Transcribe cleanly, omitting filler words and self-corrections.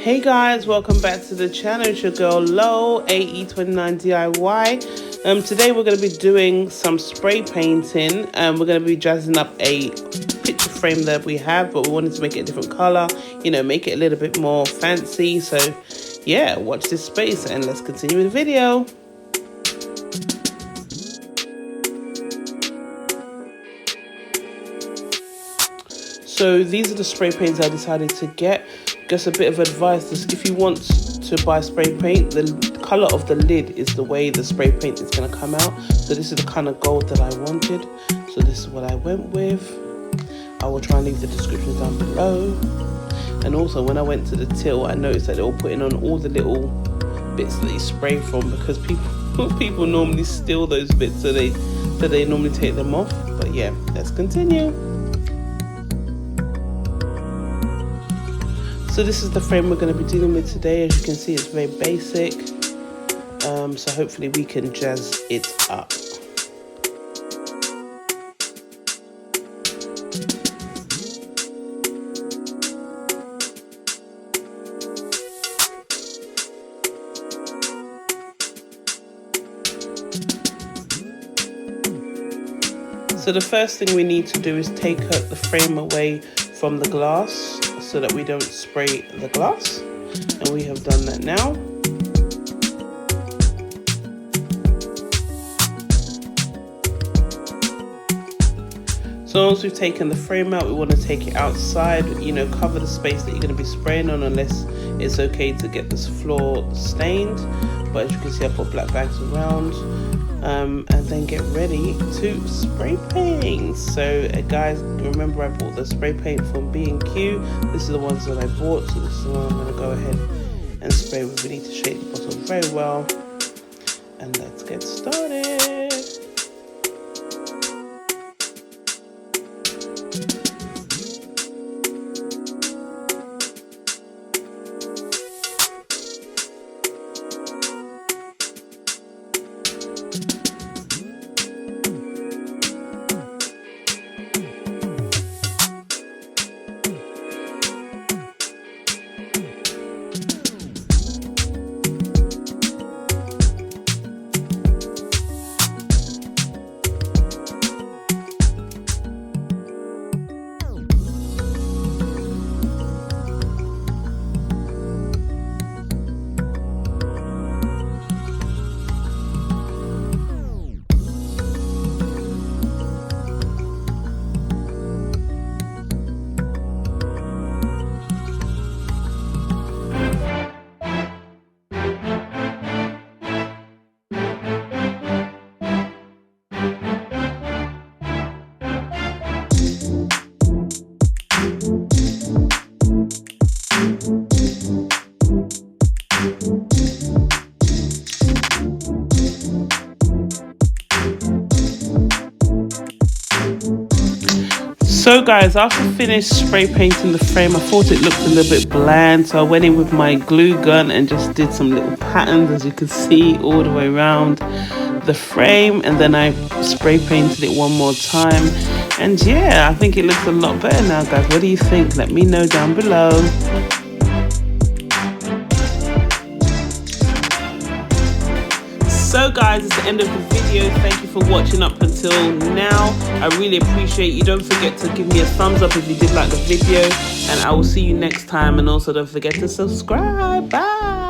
Hey guys, welcome back to the channel. It's your girl Lo, AE29DIY. Today we're going to be doing some spray painting. We're going to be jazzing up a picture frame that we have, but we wanted to make it a different color, make it a little bit more fancy. So yeah, watch this space and let's continue with the video. So these are the spray paints I decided to get. Just a bit of advice, if you want to buy spray paint, the color of the lid is the way the spray paint is going to come out. So this is the kind of gold that I wanted. So this is what I went with. I will try and leave the description down below. And also when I went to the till, I noticed that they were putting on all the little bits that you spray from, because people normally steal those bits, so they normally take them off. But yeah, let's continue. So this is the frame we're going to be dealing with today. As you can see, it's very basic. So hopefully we can jazz it up. So the first thing we need to do is take the frame away from the glass, so that we don't spray the glass, and we have done that now. So once we've taken the frame out, we want to take it outside, cover the space that you're going to be spraying on, unless it's okay to get this floor stained. But as you can see, I put black bags around, and then get ready to spray paint. So guys, remember I bought the spray paint from B&Q. This is the ones that I bought, so this is the one I'm going to go ahead and spray with. We need to shake the bottle very well, and let's get started. So guys, after finished spray painting the frame, I thought it looked a little bit bland, so I went in with my glue gun and just did some little patterns, as you can see, all the way around the frame, and then I spray painted it one more time. And yeah, I think it looks a lot better now, guys. What do you think? Let me know down below. So guys, it's the end of the video. Thank you for watching up until now. I really appreciate you. Don't forget to give me a thumbs up if you did like the video, and I will see you next time. And also don't forget to subscribe. Bye.